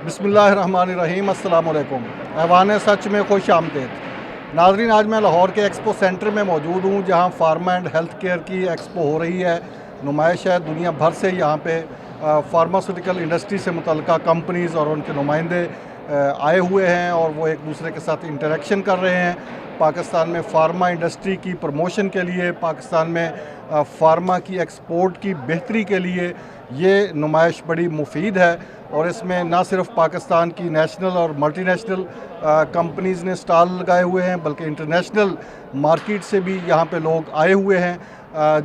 बिस्मिल्लाहिर्रहमानिर्रहीम, अस्सलाम वालेकुम। ऐवान सच में खुश आमदीद। नाज़रीन, आज मैं लाहौर के एक्सपो सेंटर में मौजूद हूँ, जहाँ फार्मा एंड हेल्थ केयर की एक्सपो हो रही है। नुमाइश है, दुनिया भर से यहाँ पे फार्मास्यूटिकल इंडस्ट्री से मुतल्लिक़ा कंपनीज़ और उनके नुमाइंदे आए हुए हैं और वो एक दूसरे के साथ इंटरेक्शन कर रहे हैं। पाकिस्तान में फ़ार्मा इंडस्ट्री की प्रमोशन के लिए, पाकिस्तान में फ़ार्मा की एक्सपोर्ट की बेहतरी के लिए ये नुमाइश बड़ी मुफीद है। और इसमें ना सिर्फ पाकिस्तान की नेशनल और मल्टीनेशनल कंपनीज़ ने स्टॉल लगाए हुए हैं, बल्कि इंटरनेशनल मार्केट से भी यहाँ पे लोग आए हुए हैं,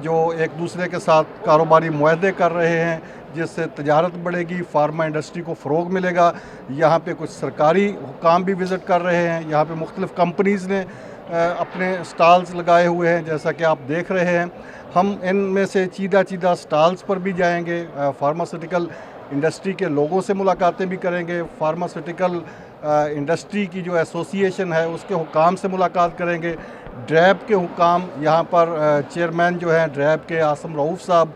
जो एक दूसरे के साथ कारोबारी मुआहदे कर रहे हैं, जिससे तजारत बढ़ेगी, फार्मा इंडस्ट्री को फ़रोग मिलेगा। यहाँ पे कुछ सरकारी हुकाम भी विज़िट कर रहे हैं। यहाँ पे मुख्तलिफ़ कंपनीज़ ने अपने स्टॉल्स लगाए हुए हैं, जैसा कि आप देख रहे हैं। हम इनमें से चीदा स्टॉल्स पर भी जाएंगे, फार्मास्यूटिकल इंडस्ट्री के लोगों से मुलाकातें भी करेंगे, फार्मास्यूटिकल इंडस्ट्री की जो एसोसिएशन है उसके हुकाम से मुलाकात करेंगे। ड्रैब के हुकाम यहाँ पर चेयरमैन जो हैं ड्रैब के आसम रऊफ़ साहब,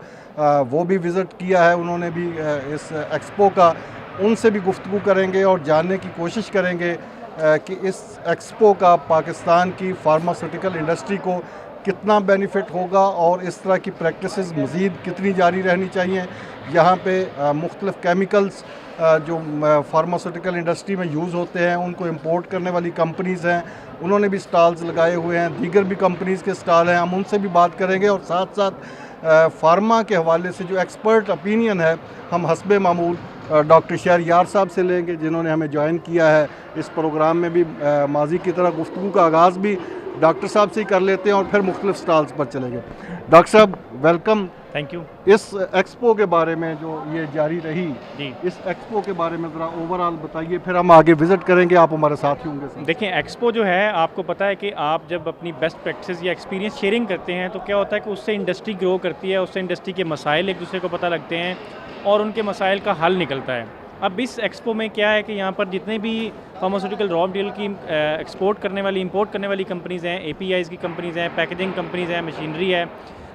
वो भी विज़िट किया है उन्होंने भी इस एक्सपो का। उनसे भी गुफ्तगू करेंगे और जानने की कोशिश करेंगे कि इस एक्सपो का पाकिस्तान की फार्मास्यूटिकल इंडस्ट्री को कितना बेनिफिट होगा और इस तरह की प्रैक्टिसेस मज़ीद कितनी जारी रहनी चाहिए। यहाँ पे मुख्तलिफ़ केमिकल्स जो फार्मास्यूटिकल इंडस्ट्री में यूज़ होते हैं, उनको इंपोर्ट करने वाली कंपनीज़ हैं, उन्होंने भी स्टॉल्स लगाए हुए हैं। दीगर भी कंपनीज़ के स्टॉल हैं, हम उनसे भी बात करेंगे। और साथ साथ फार्मा के हवाले से जो एक्सपर्ट ओपिनियन है, हम हस्बे मामूल डॉक्टर शहरयार साहब से लेंगे, जिन्होंने हमें ज्वाइन किया है इस प्रोग्राम में भी। माजी की तरह गुफ्तगू का आगाज़ भी डॉक्टर साहब से ही कर लेते हैं और फिर मुख्तलिफ स्टॉल्स पर चलेंगे। डॉक्टर साहब, वेलकम। Thank you. इस एक्सपो के बारे में जो ये जारी रही जी, इस एक्सपो के बारे में ज़रा ओवरऑल बताइए, फिर हम आगे विज़िट करेंगे, आप हमारे साथ ही होंगे। देखिए, एक्सपो जो है, आपको पता है कि आप जब अपनी बेस्ट प्रैक्टिस या एक्सपीरियंस शेयरिंग करते हैं तो क्या होता है कि उससे इंडस्ट्री ग्रो करती है, उससे इंडस्ट्री के मसाइल एक दूसरे को पता लगते हैं और उनके मसाइल का हल निकलता है। अब इस एक्सपो में क्या है कि यहाँ पर जितने भी फार्मास्यूटिकल रॉ मटेरियल की एक्सपोर्ट करने वाली, इंपोर्ट करने वाली कंपनीज़ हैं, APIs की कंपनीज़ हैं, पैकेजिंग कंपनीज़ हैं, मशीनरी है,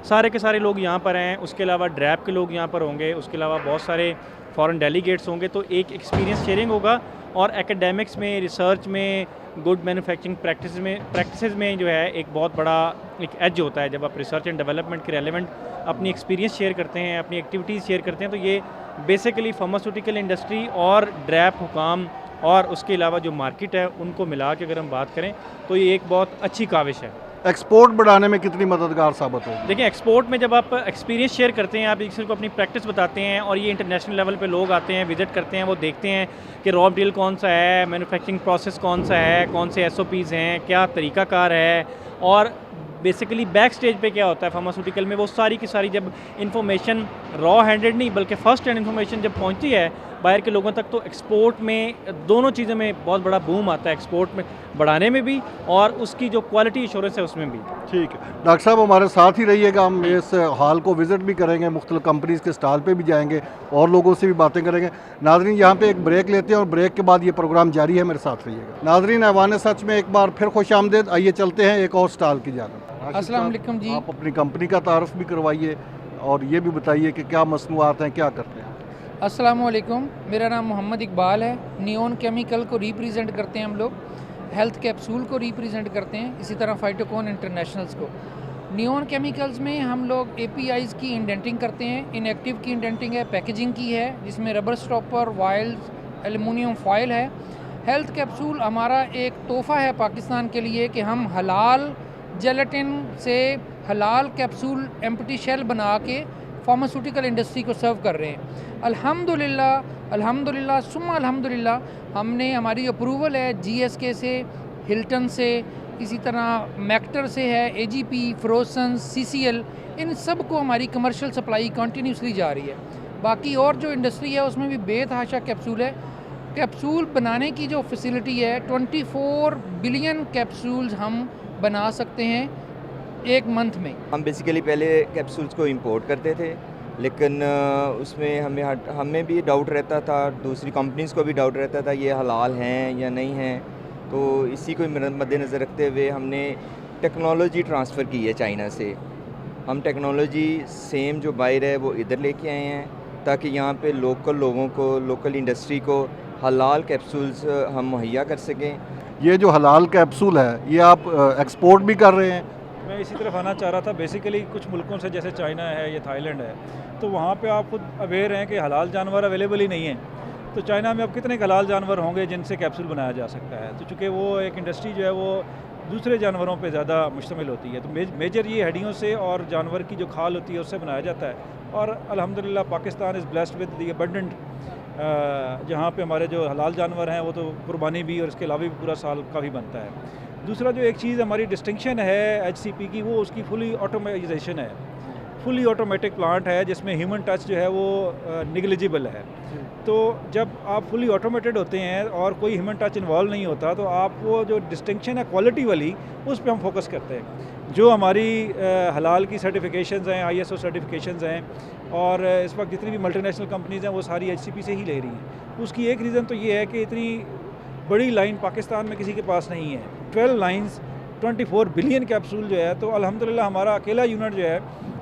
सारे के सारे लोग यहाँ पर हैं। उसके अलावा ड्रैब के लोग यहाँ पर होंगे, उसके अलावा बहुत सारे फॉरेन डेलीगेट्स होंगे। तो एक एक्सपीरियंस शेयरिंग होगा और एकेडमिक्स में, रिसर्च में, गुड मैन्युफैक्चरिंग प्रैक्टिसेस में जो है एक बहुत बड़ा एक एज होता है। जब आप रिसर्च एंड डेवलपमेंट के रेलेवेंट अपनी एक्सपीरियंस शेयर करते हैं, अपनी एक्टिविटीज़ शेयर करते हैं, तो ये बेसिकली फार्मास्यूटिकल इंडस्ट्री और ड्रैब हुकाम और उसके अलावा जो मार्केट है उनको मिला के अगर हम बात करें तो ये एक बहुत अच्छी काविश है। एक्सपोर्ट बढ़ाने में कितनी मददगार साबित होगी? देखिए, एक्सपोर्ट में जब आप एक्सपीरियंस शेयर करते हैं, आप एक दूसरे को अपनी प्रैक्टिस बताते हैं और ये इंटरनेशनल लेवल पे लोग आते हैं, विजिट करते हैं, वो देखते हैं कि रॉ मटेरियल कौन सा है, मैन्युफैक्चरिंग प्रोसेस कौन सा है, कौन से SOPs हैं, क्या तरीक़ाकार है और बेसिकली बैक स्टेज पे क्या होता है फार्मास्यूटिकल में, वो सारी की सारी जब इन्फॉर्मेशन रॉ हैंडेड नहीं बल्कि फ़र्स्ट हैंड इन्फॉर्मेशन जब पहुंचती है बाहर के लोगों तक, तो एक्सपोर्ट में दोनों चीज़ों में बहुत बड़ा बूम आता है, एक्सपोर्ट में बढ़ाने में भी और उसकी जो क्वालिटी एश्योरेंस है उसमें भी। ठीक है डॉक्टर साहब, हमारे साथ ही रहिएगा। हम इस हॉल को विज़िट भी करेंगे, मुख्तलिफ कंपनीज़ के स्टॉल पे भी जाएंगे और लोगों से भी बातें करेंगे। नाज़रीन, यहाँ पे एक ब्रेक लेते हैं और ब्रेक के बाद ये प्रोग्राम जारी है, मेरे साथ रहिएगा। नाज़रीन, ऐवान सच में एक बार फिर खुश आमदीद। आइए चलते हैं एक और स्टॉल की जानब। अस्सलाम वालेकुम जी। आप अपनी कंपनी का तारुफ भी करवाइए और ये भी बताइए कि क्या मसनूआत हैं, क्या करते हैं। अस्सलाम वालेकुम, मेरा नाम मोहम्मद इकबाल है। नियॉन केमिकल को रिप्रेजेंट करते हैं हम लोग, हेल्थ कैप्सूल को रिप्रेजेंट करते हैं, इसी तरह फाइटोकॉन इंटरनेशनल्स को। नियॉन केमिकल्स में हम लोग APIs की इंडेंटिंग करते हैं। इनएक्टिव की इंडेंटिंग है, पैकेजिंग की है, जिसमें रबर स्टॉपर, वाइल्स, एल्युमिनियम फॉयल है। हेल्थ कैप्सूल हमारा एक तोहफ़ा है पाकिस्तान के लिए कि हम हलाल जेलेटिन से हलाल कैप्सूल एम्प्टी शेल बना के फार्मास्यूटिकल इंडस्ट्री को सर्व कर रहे हैं। अल्हम्दुलिल्लाह सुम्मा अल्हम्दुलिल्लाह, हमने हमारी अप्रूवल है GSK से, हिल्टन से, इसी तरह मैक्टर से है, AGP, फ्रोसन, CCL, इन सब को हमारी कमर्शियल सप्लाई कंटिन्यूसली जा रही है। बाकी और जो इंडस्ट्री है उसमें भी बेतहाशा कैप्सूल है। कैप्सूल बनाने की जो फैसिलिटी है, 24 बिलियन कैप्सूल्स हम बना सकते हैं एक मंथ में। हम बेसिकली पहले कैप्सूल्स को इंपोर्ट करते थे, लेकिन उसमें हमें भी डाउट रहता था, दूसरी कंपनीज़ को भी डाउट रहता था ये हलाल हैं या नहीं हैं। तो इसी को मद्देनज़र रखते हुए हमने टेक्नोलॉजी ट्रांसफ़र की है चाइना से। हम टेक्नोलॉजी सेम जो बाहर है वो इधर लेके आए हैं, ताकि यहाँ पे लोकल लोगों को, लोकल इंडस्ट्री को हलाल कैप्सूल्स हम मुहैया कर सकें। ये जो हलाल कैप्सूल है ये आप एक्सपोर्ट भी कर रहे हैं? मैं इसी तरफ आना चाह रहा था। बेसिकली कुछ मुल्कों से जैसे चाइना है या थाईलैंड है, तो वहाँ पे आप खुद अवेयर हैं कि हलाल जानवर अवेलेबल ही नहीं है। तो चाइना में अब कितने हलाल जानवर होंगे जिनसे कैप्सूल बनाया जा सकता है। तो चूँकि वो एक इंडस्ट्री जो है वो दूसरे जानवरों पे ज़्यादा मुश्तमिल होती है, तो मेजर ये हड्डियों से और जानवर की जो खाल होती है उससे बनाया जाता है। और अल्हम्दुलिल्लाह Pakistan is blessed with the abundant, जहाँ पे हमारे जो हलाल जानवर हैं वो तो कुर्बानी भी और इसके अलावा भी पूरा साल का भी बनता है। दूसरा जो एक चीज़ हमारी डिस्टिंक्शन है HCP की, वो उसकी फुली ऑटोमेटाइजेशन है। फुली ऑटोमेटिक प्लांट है जिसमें ह्यूमन टच जो है वो निगलिजिबल है। तो जब आप फुली ऑटोमेटेड होते हैं और कोई ह्यूमन टच इन्वॉल्व नहीं होता, तो आप वो जो डिस्टिंक्शन है क्वालिटी वाली, उस पे हम फोकस करते हैं। जो हमारी हलाल की सर्टिफिकेशंस हैं, ISO सर्टिफिकेशंस हैं, और इस वक्त जितनी भी मल्टीनेशनल कंपनीज़ हैं वो सारी HCP से ही ले रही हैं। उसकी एक रीज़न तो ये है कि इतनी बड़ी लाइन पाकिस्तान में किसी के पास नहीं है। 12 लाइन्स, 24 बिलियन कैप्सूल जो है, तो अल्हम्दुलिल्लाह हमारा अकेला यूनिट जो है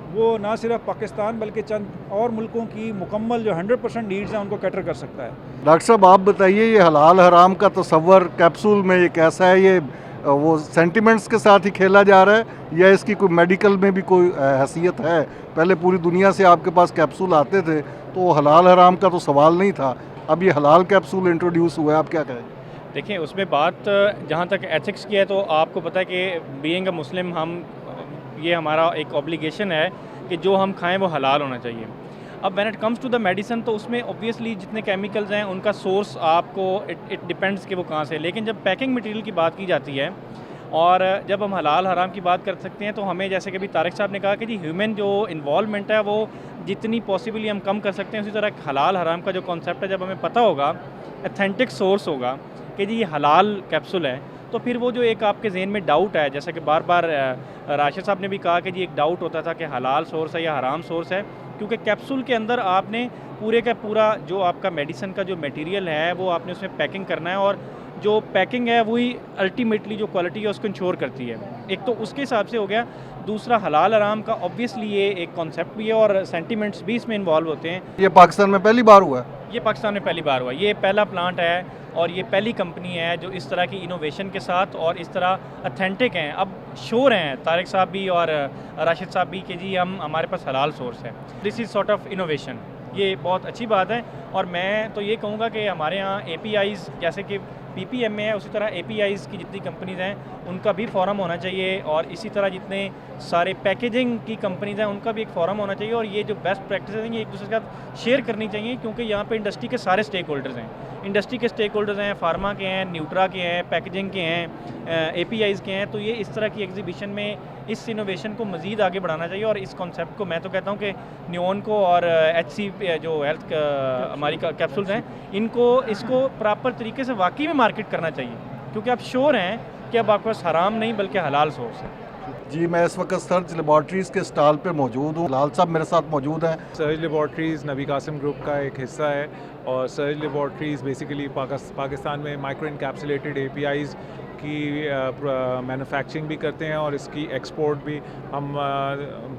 वो ना सिर्फ पाकिस्तान बल्कि चंद और मुल्कों की मुकम्मल जो 100% नीड्स हैं उनको कैटर कर सकता है। डॉक्टर साहब आप बताइए, ये हलाल हराम का तस्वर कैप्सूल में ये कैसा है? ये वो सेंटिमेंट्स के साथ ही खेला जा रहा है या इसकी कोई मेडिकल में भी कोई हैसियत है? पहले पूरी दुनिया से आपके पास कैप्सूल आते थे तो हलाल हराम का तो सवाल नहीं था, अब ये हलाल कैप्सूल इंट्रोड्यूस हुआ है, आप क्या कहें? देखिए, उसमें बात जहाँ तक एथिक्स की है, तो आपको पता है कि बीइंग अ मुस्लिम हम ये हमारा एक ऑब्लिगेशन है कि जो हम खाएं वो हलाल होना चाहिए। अब when it comes to the medicine, तो उसमें ऑब्वियसली जितने केमिकल्स हैं उनका सोर्स आपको इट डिपेंड्स कि वो कहाँ से है। लेकिन जब पैकिंग मटेरियल की बात की जाती है और जब हम हलाल हराम की बात कर सकते हैं, तो हमें जैसे कि अभी तारिक साहब ने कहा कि जी ह्यूमन जो इन्वॉल्वमेंट है वो जितनी पॉसिबली हम कम कर सकते हैं, उसी तरह हलाल हराम का जो कॉन्सेप्ट है, जब हमें पता होगा, अथेंटिक सोर्स होगा कि जी ये हलाल कैप्सूल है, तो फिर वो जो एक आपके जहन में डाउट है, जैसा कि बार बार राशिद साहब ने भी कहा कि जी एक डाउट होता था कि हलाल सोर्स है या हराम सोर्स है, क्योंकि कैप्सूल के अंदर आपने पूरे का पूरा जो आपका मेडिसिन का जो मटेरियल है वो आपने उसमें पैकिंग करना है, और जो पैकिंग है वही अल्टीमेटली जो क्वालिटी है उसको इंश्योर करती है। एक तो उसके हिसाब से हो गया। दूसरा, हलाल हराम का ऑब्वियसली ये एक कॉन्सेप्ट भी है और सेंटिमेंट्स भी इसमें इन्वॉल्व होते हैं। ये पाकिस्तान में पहली बार हुआ है? ये पाकिस्तान में पहली बार हुआ। ये पहला प्लांट है और ये पहली कंपनी है जो इस तरह की इनोवेशन के साथ और इस तरह अथेंटिक हैं। अब श्योर हैं तारिक साहब भी और राशिद साहब भी कि जी हमारे पास हलाल सोर्स है। This is sort of innovation, ये बहुत अच्छी बात है। और मैं तो ये कहूँगा कि हमारे यहाँ APIs जैसे कि PPM में है, उसी तरह APIs की जितनी कंपनीज़ हैं उनका भी फोरम होना चाहिए, और इसी तरह जितने सारे पैकेजिंग की कंपनीज़ हैं उनका भी एक फोरम होना चाहिए। और ये जो बेस्ट प्रैक्टिस हैं ये एक दूसरे के साथ शेयर करनी चाहिए, क्योंकि यहाँ पे इंडस्ट्री के सारे स्टेक होल्डर्स हैं। इंडस्ट्री के स्टेक होल्डर्स हैं, फार्मा के हैं, न्यूट्रा के हैं, पैकेजिंग के हैं, APIs के हैं। तो ये इस तरह की एग्जीबिशन में इस इनोवेशन को मज़ीद आगे बढ़ाना चाहिए, और इस कॉन्सेप्ट को मैं तो कहता हूँ कि नियोन को और HCP जो हेल्थ हमारी कैप्सूल्स हैं इनको इसको प्रॉपर तरीके से वाकई में मार्केट करना चाहिए, क्योंकि आप श्योर हैं कि अब आपके पास हराम नहीं बल्कि हलाल सोर्स है। जी, मैं इस वक्त सर्च लेबॉर्ट्रीज़ के स्टॉल पे मौजूद हूँ। लाल साहब मेरे साथ मौजूद हैं। सर्ज लेबॉर्ट्रीज़ नबी कासिम ग्रुप का एक हिस्सा है, और सर्ज लेबॉर्ट्रीज़ बेसिकली पाकिस्तान में माइक्रो इनकैप्सुलेटेड APIs की मैन्युफैक्चरिंग भी करते हैं, और इसकी एक्सपोर्ट भी हम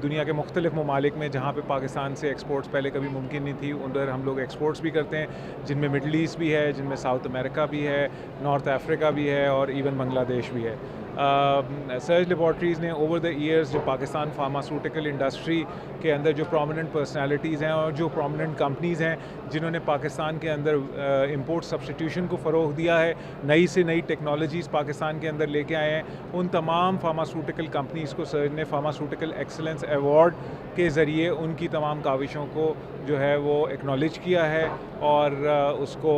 दुनिया के मुख्तलिफ ममालिक में जहाँ पे पाकिस्तान से एक्सपोर्ट्स पहले कभी मुमकिन नहीं थी, उधर हम लोग एक्सपोर्ट्स भी करते हैं, जिनमें मिडल ईस्ट भी है, जिनमें साउथ अमेरिका भी है, नॉर्थ अफ्रीका भी है, और इवन बांग्लादेश भी है। सर्ज लेबॉर्ट्रीज़ ने ओवर द ईयर्स जो पाकिस्तान फार्मास्यूटिकल इंडस्ट्री के अंदर जो प्रोमिनेंट पर्सनालिटीज़ हैं और जो प्रोमिनेंट कंपनीज़ हैं जिन्होंने पाकिस्तान के अंदर इंपोर्ट सब्स्टिट्यूशन को फ़रोग़ दिया है, नई से नई टेक्नोलॉजीज़ पाकिस्तान के अंदर लेके आए हैं, उन तमाम फार्मास्यूटिकल कंपनीज़ को सर्ज ने फार्मास्यूटिकल एक्सलेंस अवार्ड के ज़रिए उनकी तमाम काविशों को जो है वो एक्नॉलेज किया है। और उसको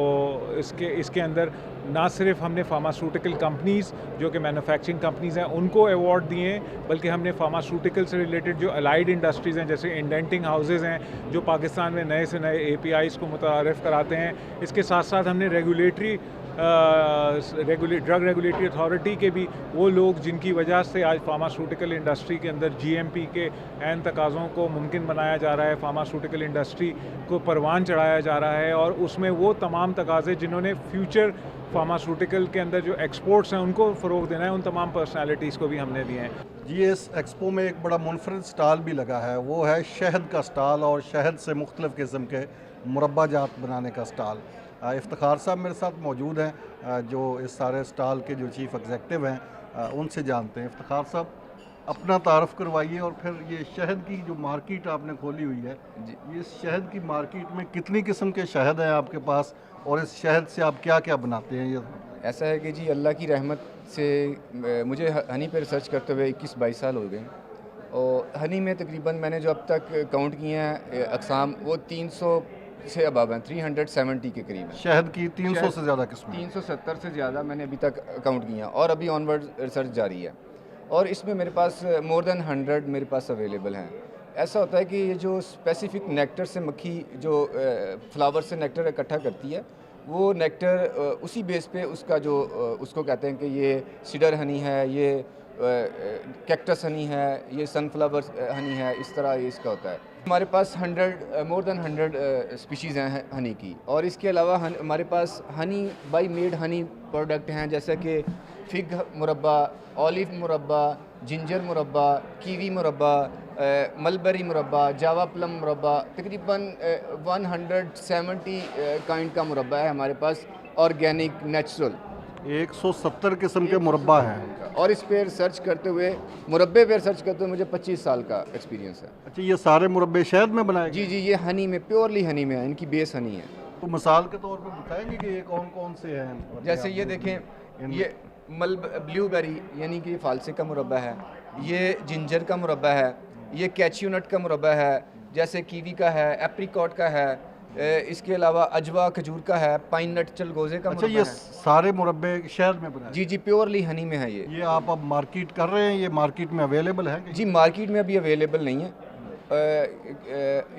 इसके अंदर ना सिर्फ हमने फार्मास्यूटिकल कंपनीज़ जो कि मैन्युफैक्चरिंग कंपनीज़ हैं उनको अवार्ड दिए हैं, बल्कि हमने फार्मास्यूटिकल से रिलेटेड जो अलाइड इंडस्ट्रीज़ हैं जैसे इंडेंटिंग हाउसेज़ हैं जो पाकिस्तान में नए से नए APIs को मुतारिफ़ कराते हैं, इसके साथ साथ हमने ड्रग रेगुलेटरी अथॉरिटी के भी वो लोग जिनकी वजह से आज फार्मास्यूटिकल इंडस्ट्री के अंदर GMP के ऐन तकाज़ों को मुमकिन बनाया जा रहा है, फार्मास्यूटिकल इंडस्ट्री को परवान चढ़ाया जा रहा है, और उसमें वो तमाम तकाज़े जिन्होंने फ्यूचर फार्मास्यूटिकल के अंदर जो एक्सपोर्ट्स हैं उनको फ़रोग़ देना है, उन तमाम पर्सनालिटीज़ को भी हमने दिए हैं। जी, इस एक्सपो में एक बड़ा मुनफरद स्टॉल भी लगा है, वो है शहद का स्टॉल और शहद से मुख्तलिफ़ किस्म के मुरब्बा जात बनाने का स्टॉल। इफ्तिखार साहब मेरे साथ मौजूद हैं, जो इस सारे स्टॉल के जो चीफ एग्जेक्टिव हैं, उनसे जानते हैं। इफ्तिखार साहब, अपना तारफ़ करवाइए और फिर ये शहद की जो मार्केट आपने खोली हुई है, ये शहद की मार्केट में कितनी किस्म के शहद हैं आपके पास, और इस शहद से आप क्या क्या बनाते हैं? ये ऐसा है कि जी अल्लाह की रहमत से मुझे हनी पे रिसर्च करते हुए 21-22 साल हो गए, और हनी में तकरीबन मैंने जो अब तक काउंट किए हैं अक़साम, वो 300 से अबव हैं, 370 के करीब हैं। शहद की 300 से ज़्यादा किस्में? 370 से ज़्यादा मैंने अभी तक काउंट किए हैं, और अभी ऑनवर्ड रिसर्च जारी है, और इसमें मेरे पास मोर देन 100 मेरे पास अवेलेबल हैं। ऐसा होता है कि ये जो स्पेसिफ़िक नेक्टर से मक्खी जो फ्लावर से नेक्टर इकट्ठा करती है, वो नेक्टर उसी बेस पे उसका जो उसको कहते हैं कि ये सीडर हनी है, ये कैक्टस हनी है, ये सनफ्लावर हनी है, इस तरह ये इसका होता है। हमारे पास मोर देन 100 स्पीशीज़ हैं हनी की, और इसके अलावा हमारे पास honey by made honey product हैं, जैसे कि फिग मुरब्बा, ऑलिव मुरब्बा, जिंजर मुरब्बा, कीवी मुरब्बा, मलबरी मुरब्बा, जावा प्लम मुरब्बा, तकरीबन 170 काइंड का मुरब्बा है हमारे पास, ऑर्गेनिक नेचुरल। 170 किस्म के मुरब्बा हैं, और इस पे रिसर्च करते हुए, मुरब्बे पे रिसर्च करते हुए मुझे 25 साल का एक्सपीरियंस है। अच्छा, ये सारे मुरब्बे शहद में बनाए? जी, ये हनी में, प्योरली हनी में है, इनकी बेस हनी है। तो मिसाल के तौर पे बताएंगे कि ये कौन कौन से हैं? जैसे ये देखें, ये ब्लूबेरी यानी कि फालसे का मुरब्बा है, ये जिंजर का मुरब्बा है, ये कैच्यू नट का मुरब्बा है, जैसे कीवी का है, एप्रिकॉट का है, इसके अलावा अजवा खजूर का है, पाइन नट चलगोजे का अच्छा, मुरब्बा ये है। सारे मुरब्बे शहद में बनाए? जी, प्योरली हनी में है ये। ये आप अब मार्केट कर रहे हैं, ये मार्केट में अवेलेबल है? जी, मार्केट में अभी अवेलेबल नहीं है,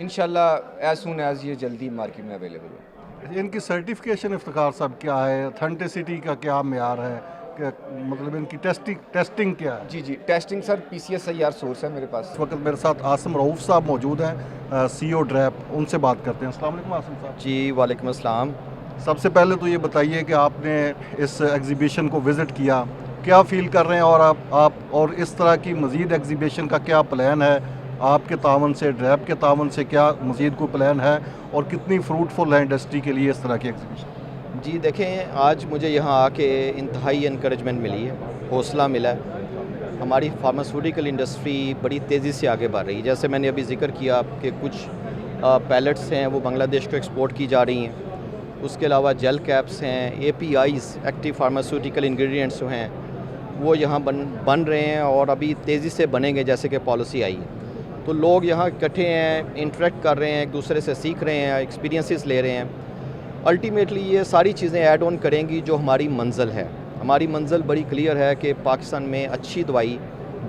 इंशाल्लाह एज सून एज ये जल्दी मार्केट में अवेलेबल है। इनकी सर्टिफिकेशन इफ्तिखार साहब क्या है? ऑथेंटिसिटी का क्या मियार है? मतलब इनकी टेस्टिंग क्या है? जी, टेस्टिंग सर PCSIR सोर्स है मेरे पास। इस वक्त मेरे साथ आसिम रऊफ साहब मौजूद हैं, CEO ड्रैप, उनसे बात करते हैं। अस्सलाम वालेकुम आसिम साहब। जी वालेकुम अस्सलाम। सबसे पहले तो ये बताइए कि आपने इस एग्जीबिशन को विज़िट किया, क्या फ़ील कर रहे हैं, और आप और इस तरह की मज़ीद एग्जीबिशन का क्या प्लान है आपके तावन से, ड्रैप के तावन से क्या मज़ीद कोई प्लान है, और कितनी फ्रूटफुल है इंडस्ट्री के लिए इस तरह की एग्जीबिशन? जी देखें, आज मुझे यहाँ आके इंतहाई इनकरेजमेंट मिली है, हौसला मिला है। हमारी फार्मास्यूटिकल इंडस्ट्री बड़ी तेज़ी से आगे बढ़ रही है। जैसे मैंने अभी जिक्र किया कि कुछ पैलेट्स हैं वो बांग्लादेश को एक्सपोर्ट की जा रही हैं, उसके अलावा जेल कैप्स हैं, APIs एक्टिव फार्मास्यूटिकल इंग्रेडिएंट्स जो हैं वो यहाँ बन रहे हैं, और अभी तेज़ी से बनेंगे जैसे कि पॉलिसी आई है। तो लोग यहाँ इकट्ठे हैं, इंटरेक्ट कर रहे हैं, एक दूसरे से सीख रहे हैं, एक्सपीरियंसेस ले रहे हैं। अल्टीमेटली ये सारी चीज़ें ऐड ऑन करेंगी जो हमारी मंजिल है। हमारी मंजिल बड़ी क्लियर है कि पाकिस्तान में अच्छी दवाई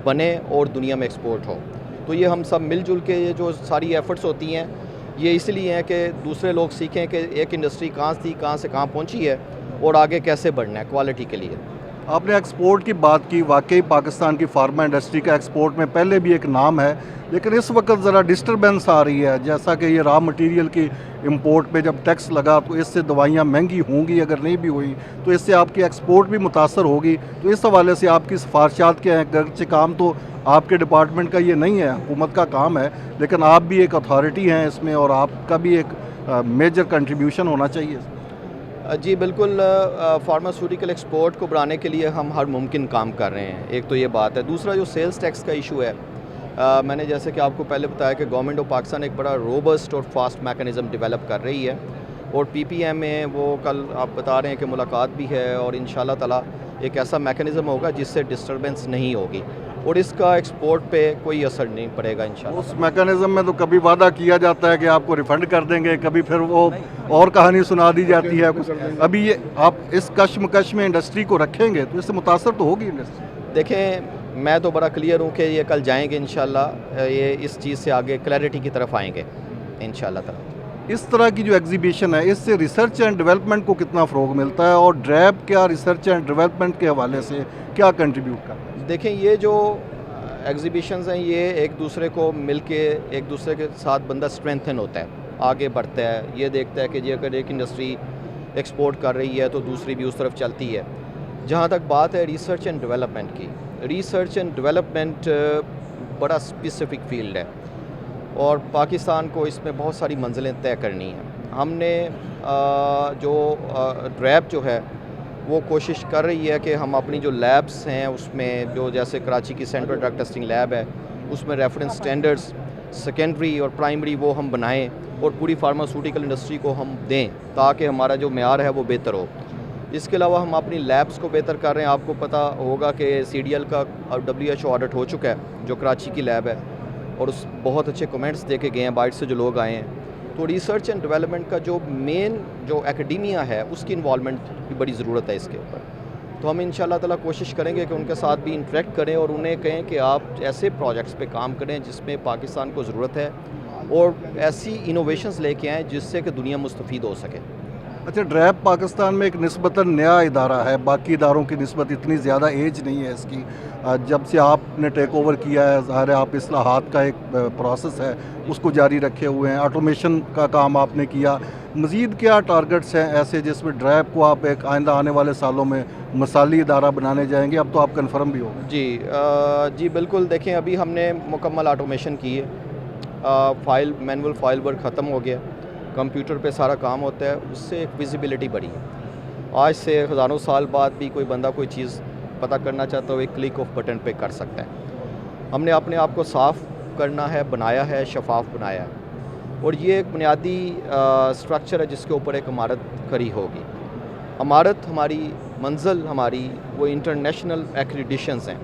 बने और दुनिया में एक्सपोर्ट हो। तो ये हम सब मिलजुल के ये जो सारी एफ़र्ट्स होती हैं, ये इसलिए हैं कि दूसरे लोग सीखें कि एक इंडस्ट्री कहाँ थी, कहाँ से कहाँ पहुँची है, और आगे कैसे बढ़ना है क्वालिटी के लिए। आपने एक्सपोर्ट की बात की, वाकई पाकिस्तान की फार्मा इंडस्ट्री का एक्सपोर्ट में पहले भी एक नाम है, लेकिन इस वक्त ज़रा डिस्टर्बेंस आ रही है। जैसा कि ये रॉ मटेरियल की इंपोर्ट पे जब टैक्स लगा तो इससे दवाइयाँ महंगी होंगी, अगर नहीं भी हुई तो इससे आपकी एक्सपोर्ट भी मुतासर होगी। तो इस हवाले से आपकी सिफारिशात क्या हैं? गर्चे काम तो आपके डिपार्टमेंट का ये नहीं है, हुकूमत का काम है, लेकिन आप भी एक अथॉरिटी हैं इसमें, और आपका भी एक मेजर कंट्रीब्यूशन होना चाहिए। जी बिल्कुल, फार्मास्यूटिकल एक्सपोर्ट को बढ़ाने के लिए हम हर मुमकिन काम कर रहे हैं। एक तो ये बात है। दूसरा जो सेल्स टैक्स का इशू है, मैंने जैसे कि आपको पहले बताया कि गवर्नमेंट ऑफ पाकिस्तान एक बड़ा रोबस्ट और फास्ट मैकेनिज़्म डेवलप कर रही है, और PPM में वो कल आप बता रहे हैं कि मुलाकात भी है, और इंशाल्लाह ताला एक ऐसा मैकेनिज़्म होगा जिससे डिस्टर्बेंस नहीं होगी, और इसका एक्सपोर्ट पे कोई असर नहीं पड़ेगा इंशाल्लाह। उस मैकेनिज़्म में तो कभी वादा किया जाता है कि आपको रिफ़ंड कर देंगे, कभी फिर वो और कहानी सुना दी जाती है कुछ। अभी ये आप इस कश्मकश में इंडस्ट्री को रखेंगे तो इससे मुतासर तो होगी इंडस्ट्री। देखें, मैं तो बड़ा क्लियर हूँ कि ये कल जाएंगे इंशाल्लाह, ये इस चीज़ से आगे क्लैरिटी की तरफ आएंगे इंशाल्लाह ताला। इस तरह की जो एग्जीबिशन है, इससे रिसर्च एंड डेवलपमेंट को कितना फ़रोग मिलता है, और ड्रैप क्या रिसर्च एंड डेवलपमेंट के हवाले से क्या कंट्रीब्यूट करता है? देखें, ये जो एग्जीबिशंस हैं ये एक दूसरे को मिलके एक दूसरे के साथ बंदा स्ट्रेंथन होता है, आगे बढ़ता है, ये देखता है कि जी अगर एक इंडस्ट्री एक्सपोर्ट कर रही है तो दूसरी भी उस तरफ चलती है। जहाँ तक बात है रिसर्च एंड डेवलपमेंट की, रिसर्च एंड डेवलपमेंट बड़ा स्पेसिफिक फील्ड है, और पाकिस्तान को इसमें बहुत सारी मंजिलें तय करनी हैं। हमने जो ड्रैब जो है वो कोशिश कर रही है कि हम अपनी जो लैब्स हैं उसमें, जो जैसे कराची की सेंट्रल ड्रग टेस्टिंग लैब है, उसमें रेफरेंस स्टैंडर्ड्स सेकेंडरी और प्राइमरी वो हम बनाएं और पूरी फार्मास्यूटिकल इंडस्ट्री को हम दें ताकि हमारा जो मेयार है वो बेहतर हो। इसके अलावा हम अपनी लैब्स को बेहतर कर रहे हैं। आपको पता होगा कि CDL का WHO ऑडिट हो चुका है जो कराची की लैब है, और उस बहुत अच्छे कमेंट्स दे के गए हैं बाहर से जो लोग आए हैं। तो रिसर्च एंड डेवलपमेंट का जो मेन जो एकेडमिया है उसकी इन्वॉल्वमेंट की बड़ी ज़रूरत है इसके ऊपर। तो हम इंशाल्लाह ताला कोशिश करेंगे कि उनके साथ भी इंटरेक्ट करें और उन्हें कहें कि आप ऐसे प्रोजेक्ट्स पे काम करें जिसमें पाकिस्तान को ज़रूरत है और ऐसी इनोवेशंस लेके आएँ जिससे कि दुनिया मुस्तफ़ीद हो सके। अच्छा, ड्रैब पाकिस्तान में एक निस्बतन नया इदारा है, बाकी इदारों की निस्बत इतनी ज़्यादा एज नहीं है इसकी। जब से आपने टेक ओवर किया है, ज़ाहिर है आप इस्लाहात का एक प्रोसेस है उसको जारी रखे हुए हैं, ऑटोमेशन का काम आपने किया। मज़ीद क्या टारगेट्स हैं ऐसे जिसमें ड्रैब को आप एक आइंदा आने वाले सालों में मिसाली इदारा बनाने जाएंगे? अब तो आप कन्फर्म भी हो गए। जी बिल्कुल। देखें, अभी हमने मुकम्मल ऑटोमेशन की है, मैनुअल फाइल वर्क ख़त्म हो गया, कंप्यूटर पे सारा काम होता है, उससे एक विजिबिलिटी बढ़ी है। आज से हज़ारों साल बाद भी कोई बंदा कोई चीज़ पता करना चाहता हो एक क्लिक ऑफ बटन पे कर सकता है। हमने अपने आप को साफ़ करना है, बनाया है, शफाफ बनाया है, और ये एक बुनियादी स्ट्रक्चर है जिसके ऊपर एक इमारत खड़ी होगी। इमारत हमारी, मंजिल हमारी वो इंटरनेशनल एक्रीडिशंस हैं,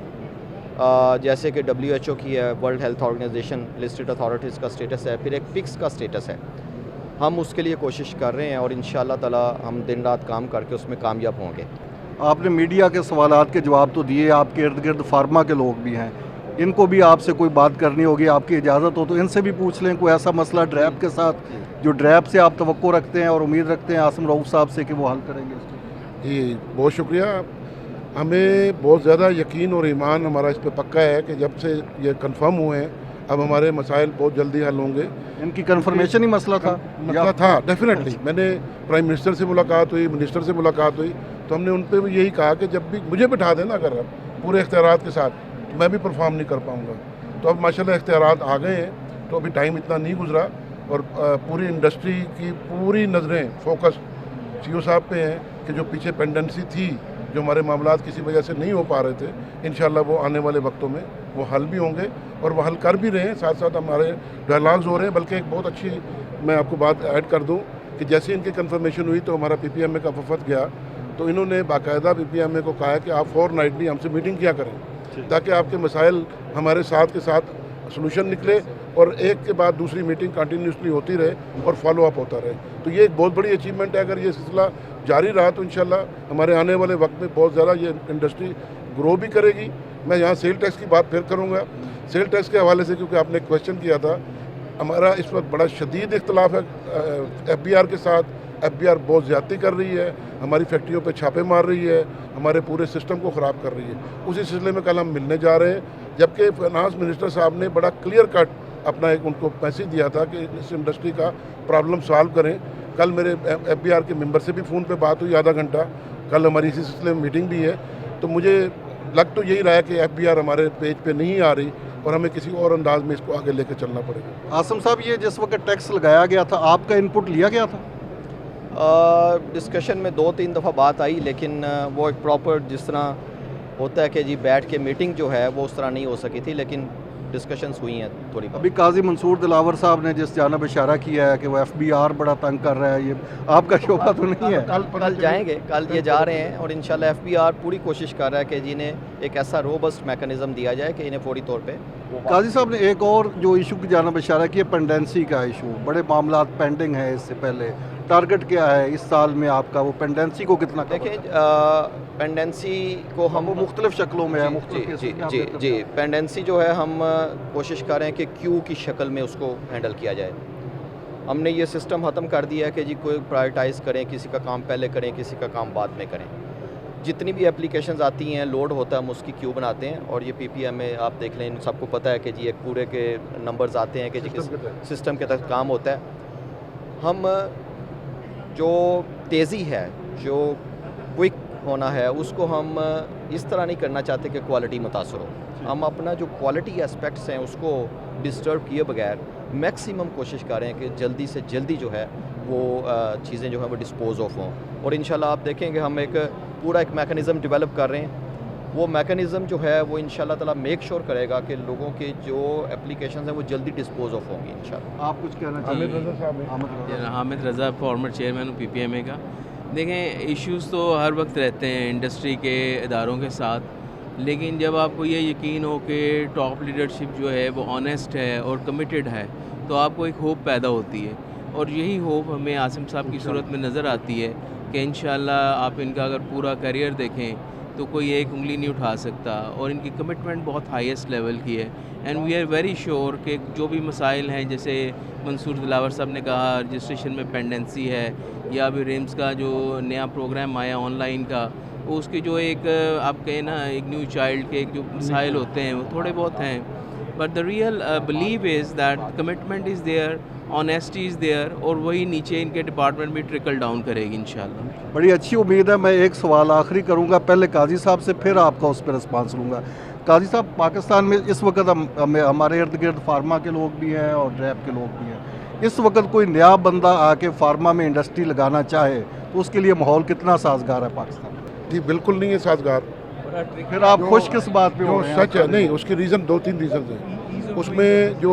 जैसे कि WHO की है, world health organisation listed authorities का स्टेटस है, फिर एक PICS का स्टेटस है। हम उसके लिए कोशिश कर रहे हैं और इंशाल्लाह ताला हम दिन रात काम करके उसमें कामयाब होंगे। आपने मीडिया के सवालात के जवाब तो दिए, आपके इर्द गिर्द फार्मा के लोग भी हैं, इनको भी आपसे कोई बात करनी होगी, आपकी इजाज़त हो तो इनसे भी पूछ लें कोई ऐसा मसला ड्रैब के साथ जो ड्रैब से आप तवक्को रखते हैं और उम्मीद रखते हैं आसिम रऊफ साहब से कि वो हल करेंगे इसको। जी बहुत शुक्रिया। हमें बहुत ज़्यादा यकीन और ईमान हमारा इस पर पक्का है कि जब से ये कंफर्म हुए हैं अब हमारे मसाइल बहुत जल्दी हल होंगे। इनकी कंफर्मेशन ही मसला था डेफिनेटली। मैंने प्राइम मिनिस्टर से मुलाकात हुई, मिनिस्टर से मुलाकात हुई, तो हमने उन पर भी यही कहा कि जब भी मुझे बिठा देना अगर पूरे इख्तियारात के साथ, तो मैं भी परफॉर्म नहीं कर पाऊँगा। तो अब माशाल्लाह इख्तियारात आ गए हैं, तो अभी टाइम इतना नहीं गुजरा और पूरी इंडस्ट्री की पूरी नज़रें फोकस CO साहब पे हैं कि जो पीछे पेंडेंसी थी, जो हमारे मामलात किसी वजह से नहीं हो पा रहे थे, इंशाल्लाह वो आने वाले वक्तों में वो हल भी होंगे और वो हल कर भी रहे हैं। साथ साथ हमारे डायलॉग्स हो रहे हैं। बल्कि एक बहुत अच्छी मैं आपको बात ऐड कर दूं कि जैसे इनकी कंफर्मेशन हुई तो हमारा PPMA का वफद गया, तो इन्होंने बाकायदा PPMA को कहा है कि आप फॉरनाइटली हमसे मीटिंग किया करें ताकि आपके मसाइल हमारे साथ के साथ सलूशन निकले और एक के बाद दूसरी मीटिंग कंटिन्यूसली होती रहे और फॉलो अप होता रहे। तो ये एक बहुत बड़ी अचीवमेंट है। अगर ये सिलसिला जारी रहा तो इंशाल्लाह हमारे आने वाले वक्त में बहुत ज़्यादा ये इंडस्ट्री ग्रो भी करेगी। मैं यहाँ सेल टैक्स की बात फिर करूँगा। सेल टैक्स के हवाले से, क्योंकि आपने क्वेश्चन किया था, हमारा इस वक्त बड़ा शदीद इख्तलाफ है FBR के साथ। FBR बहुत ज़्यादती कर रही है, हमारी फैक्ट्रियों पे छापे मार रही है, हमारे पूरे सिस्टम को ख़राब कर रही है। उसी सिलसिले में कल हम मिलने जा रहे हैं, जबकि फाइनेंस मिनिस्टर साहब ने बड़ा क्लियर कट अपना एक उनको मैसेज दिया था कि इस इंडस्ट्री का प्रॉब्लम सॉल्व करें। कल मेरे FBR के मेंबर से भी फ़ोन पे बात हुई आधा घंटा। कल हमारी इसी सिलसिले में मीटिंग भी है। तो मुझे लग तो यही रहा है कि FBR हमारे पेज पे नहीं आ रही और हमें किसी और अंदाज में इसको आगे लेकर चलना पड़ेगा। आसिम साहब, ये जिस वक्त टैक्स लगाया गया था, आपका इनपुट लिया गया था? डिस्कशन में 2-3 दफ़ा बात आई, लेकिन वो एक प्रॉपर जिस तरह होता है कि जी बैठ के मीटिंग जो है वो उस तरह नहीं हो सकी थी, लेकिन डिस्कशंस हुई हैं थोड़ी। अभी काजी मंसूर दिलावर साहब ने जिस जानब इशारा किया है कि वो FBR बड़ा तंग कर रहा है, ये आपका शोभा तो नहीं है? कल जाएंगे, कल ये जा रहे हैं और इंशाल्लाह FBR पूरी कोशिश कर रहा है कि जी इन्हें एक ऐसा रोबस्ट मैकेनिज़्म दिया जाए कि इन्हें फौरी तौर पे। काजी साहब ने एक और जो इशू की जानब इशारा किया, पेंडेंसी का इशू, बड़े मामला पेंडिंग है। इससे पहले टारगेट क्या है इस साल में आपका? वो पेंडेंसी को कितना? देखिए, पेंडेंसी को हम मुख्तलिफ शक्लों में है। जी पेंडेंसी जो है हम कोशिश कर रहे हैं कि क्यू की शक्ल में उसको हैंडल किया जाए। हमने ये सिस्टम ख़त्म कर दिया है कि जी कोई प्रायोरिटाइज़ करें, किसी का काम पहले करें, किसी का काम बाद में करें। जितनी भी एप्लीकेशंस आती हैं, लोड होता है, हम उसकी क्यू बनाते हैं और ये PPMA आप देख लें, सबको पता है कि जी एक पूरे के नंबर्स आते हैं कि जी किस सिस्टम के तहत काम होता है। हम जो तेज़ी है, जो क्विक होना है, उसको हम इस तरह नहीं करना चाहते कि क्वालिटी मुतासर हो। हम अपना जो क्वालिटी एस्पेक्ट्स हैं उसको डिस्टर्ब किए बगैर मैक्सिमम कोशिश कर रहे हैं कि जल्दी से जल्दी जो है वो चीज़ें जो है वो डिस्पोज ऑफ हों। और इंशाल्लाह आप देखेंगे हम एक पूरा एक मैकेनिज़्म डेवलप कर रहे हैं। वो मैकेनिज़्म जो है वो इंशाल्लाह ताला मेक श्योर करेगा कि लोगों के जो एप्लीकेशंस हैं वो जल्दी डिस्पोज ऑफ होंगी इंशाल्लाह। आप कुछ कहना चाहिए? हामिद रज़ा फॉर्मर चेयरमैन हूँ PPMA का। देखें, इश्यूज़ तो हर वक्त रहते हैं इंडस्ट्री के इदारों के साथ, लेकिन जब आपको ये यकीन हो कि टॉप लीडरशिप जो है वो ऑनेस्ट है और कमिटेड है तो आपको एक होप पैदा होती है। और यही होप हमें आसिम साहब की सूरत में नज़र आती है कि इंशाल्लाह आप इनका अगर पूरा करियर देखें तो कोई एक उंगली नहीं उठा सकता और इनकी कमिटमेंट बहुत हाईएस्ट लेवल की है। And we are very sure कि जो भी मसाइल हैं, जैसे मंसूर दिलावर साहब ने कहा रजिस्ट्रेशन में पेंडेंसी है, या अभी रिम्स का जो नया प्रोग्राम आया ऑनलाइन का, वो उसके जो एक आप कहें ना एक न्यू चाइल्ड के एक जो मसाइल होते हैं वो थोड़े बहुत हैं, but the real believe is that commitment is there, honesty is there, और वही नीचे इनके डिपार्टमेंट भी ट्रिकल डाउन करेगी इंशाल्लाह। बड़ी अच्छी उम्मीद है। मैं एक सवाल आखिरी करूंगा, पहले काजी साहब से, फिर आपका उस पर रिस्पांस लूँगा। काजी साहब, पाकिस्तान में इस वक्त हमारे इर्द गिर्द फार्मा के लोग भी हैं और रैप के लोग भी हैं। इस वक्त कोई नया बंदा आके फार्मा में इंडस्ट्री लगाना चाहे तो उसके लिए माहौल कितना साजगार है पाकिस्तान में? जी बिल्कुल नहीं है साजगार। फिर आप खुश किस बात पे हो जो रहे हैं? सच है नहीं, उसके रीज़न 2-3 रीज़न हैं। उसमें जो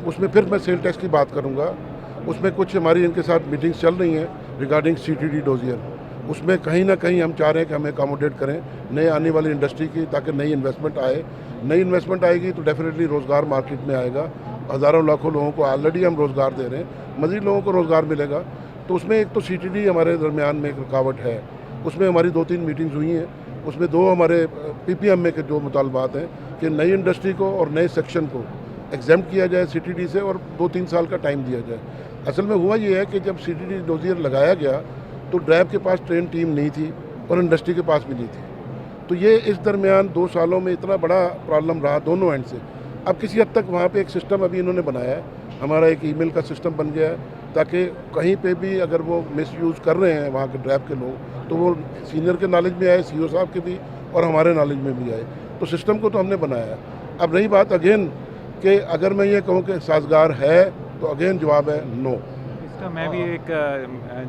उसमें फिर मैं सेल टैक्स की बात करूंगा। उसमें कुछ हमारी इनके साथ मीटिंग्स चल रही हैं रिगार्डिंग CTD डोजियर। उसमें कहीं ना कहीं हम चाह रहे हैं कि हमें अकोमोडेट करें नए आने वाली इंडस्ट्री की, ताकि नई इन्वेस्टमेंट आए। नई इन्वेस्टमेंट आएगी तो डेफिनेटली रोज़गार मार्केट में आएगा। हज़ारों लाखों लोगों को ऑलरेडी हम रोज़गार दे रहे हैं, मज़ीद लोगों को रोज़गार मिलेगा। तो उसमें एक तो CTD हमारे दरमियान में एक रुकावट है। उसमें हमारी 2-3 मीटिंग्स हुई हैं। उसमें 2 हमारे PPMA के जो मुतालबात हैं कि नई इंडस्ट्री को और नए सेक्शन को एग्जाम किया जाए CTD से और 2-3 साल का टाइम दिया जाए। असल में हुआ ये है कि जब CTD डोजियर लगाया गया तो ड्रैब के पास ट्रेन टीम नहीं थी और इंडस्ट्री के पास भी नहीं थी। तो ये इस दरमियान 2 सालों में इतना बड़ा प्रॉब्लम रहा दोनों एंड से। अब किसी हद तक वहाँ पे एक सिस्टम अभी इन्होंने बनाया है, हमारा एक ईमेल का सिस्टम बन गया है, ताकि कहीं पे भी अगर वो मिसयूज़ कर रहे हैं वहाँ के ड्रैब के लोग तो वो सीनियर के नॉलेज में आए, CO साहब के भी, और हमारे नॉलेज में भी आए। तो सिस्टम को तो हमने बनाया है। अब रही बात अगेन कि अगर मैं ये कहूँ कि साजगार है तो अगेन जवाब है नो। इसका मैं भी एक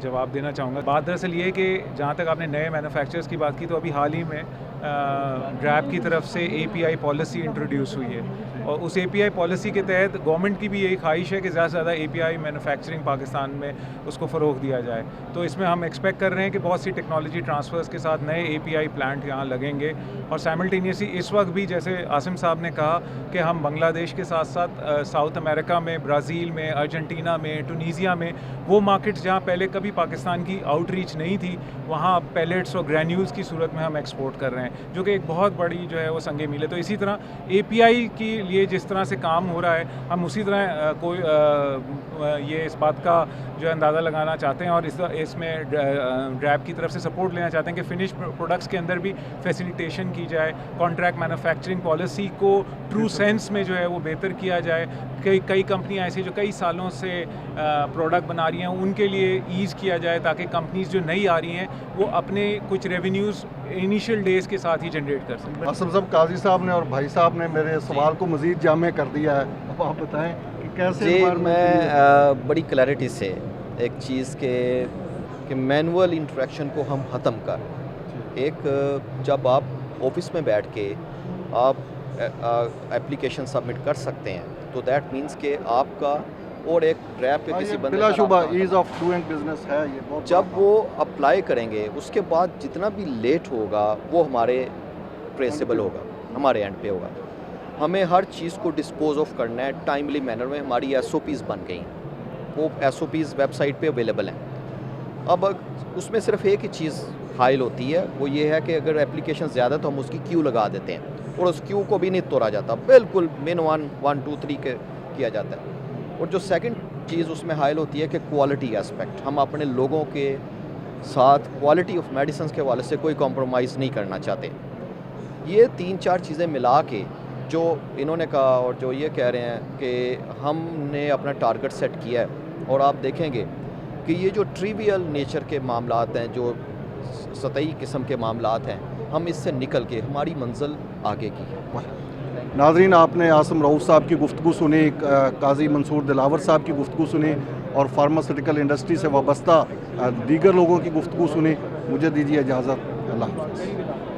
जवाब देना चाहूँगा। बात दरअसल ये कि जहाँ तक आपने नए मैन्युफैक्चरर्स की बात की, तो अभी हाल ही में ड्रैब की तरफ से API पॉलिसी इंट्रोड्यूस हुई है और उस API पॉलिसी के तहत गवर्नमेंट की भी यही ख्वाहिश है कि ज़्यादा से ज़्यादा API मैन्युफैक्चरिंग पाकिस्तान में उसको फ़रोग़ दिया जाए। तो इसमें हम एक्सपेक्ट कर रहे हैं कि बहुत सी टेक्नोलॉजी ट्रांसफ़र्स के साथ नए API प्लांट यहाँ लगेंगे और साइमल्टेनियसली इस वक्त भी जैसे आसिम साहब ने कहा कि हम बांग्लादेश के साथ साथ साउथ अमेरिका में, ब्राज़ील में, अर्जेंटीना में, टूनीज़िया में, वो मार्केट्स जहाँ पहले कभी पाकिस्तान की आउटरीच नहीं थी, वहाँ पैलेट्स और ग्रैन्यूल्स की सूरत में हम एक्सपोर्ट कर रहे हैं, जो कि एक बहुत बड़ी जो है वो संगे मील है। तो इसी तरह API के लिए जिस तरह से काम हो रहा है, हम उसी तरह ये इस बात का जो है अंदाज़ा लगाना चाहते हैं और इसमें ड्रैब की तरफ से सपोर्ट लेना चाहते हैं कि फिनिश प्रोडक्ट्स के अंदर भी फैसिलिटेशन की जाए, कॉन्ट्रैक्ट मैन्युफैक्चरिंग पॉलिसी को ट्रू सेंस में जो है वो बेहतर किया जाए। कई कंपनियां ऐसी जो कई सालों से प्रोडक्ट बना रही हैं, उनके लिए ईज़ किया जाए ताकि कंपनीज जो नई आ रही हैं वो अपने कुछ रेवेन्यूज़ इनिशियल डेज़ के साथ ही जनरेट कर सकें। आसिम साहब, काजी साहब ने और भाई साहब ने मेरे सवाल को मज़ीद जामे कर दिया है। अब आप बताएं कि कैसे जी, environment मैं बड़ी क्लैरिटी से एक चीज़ कि मैनुअल इंटरेक्शन को हम ख़त्म कर, एक जब आप ऑफिस में बैठ के आप एप्लीकेशन सबमिट कर सकते हैं तो दैट मीन्स कि आपका और एक ड्रैब के किसी बंदे बिलाशुबा ईज़ ऑफ डूइंग बिजनेस है ये बहुत। जब वो अप्लाई करेंगे उसके बाद जितना भी लेट होगा वो हमारे ट्रेसेबल होगा, हमारे एंड पे होगा। हमें हर चीज़ को डिस्पोज ऑफ करना है टाइमली मैनर में। हमारी SOPs बन गई, वो SOPs वेबसाइट पे अवेलेबल हैं। अब उसमें सिर्फ एक ही चीज़ हाइल होती है, वो ये है कि अगर एप्लीकेशन ज़्यादा तो हम उसकी क्यू लगा देते हैं और उस क्यू को भी नहीं तोड़ा जाता, बिल्कुल मिन 1, 2, 3 के किया जाता है। और जो सेकंड चीज़ उसमें हाइल होती है कि क्वालिटी एस्पेक्ट, हम अपने लोगों के साथ क्वालिटी ऑफ मेडिसिन के हवाले से कोई कॉम्प्रोमाइज़ नहीं करना चाहते। ये 3-4 चीज़ें मिला के जो इन्होंने कहा और जो ये कह रहे हैं कि हमने अपना टारगेट सेट किया है, और आप देखेंगे कि ये जो ट्रिवियल नेचर के मामलात हैं, जो सतही किस्म के मामलात हैं, हम इससे निकल के हमारी मंजिल आगे की है। नाज़रीन, आपने आसिम रऊफ़ साहब की गुफ्तगू सुनी, काजी मंसूर दिलावर साहब की गुफ्तगू सुनी। और फार्मास्यूटिकल इंडस्ट्री से वाबस्ता दीगर लोगों की गुफ्तगू सुनी। मुझे दीजिए इजाज़त। अल्लाह हाफ़िज़।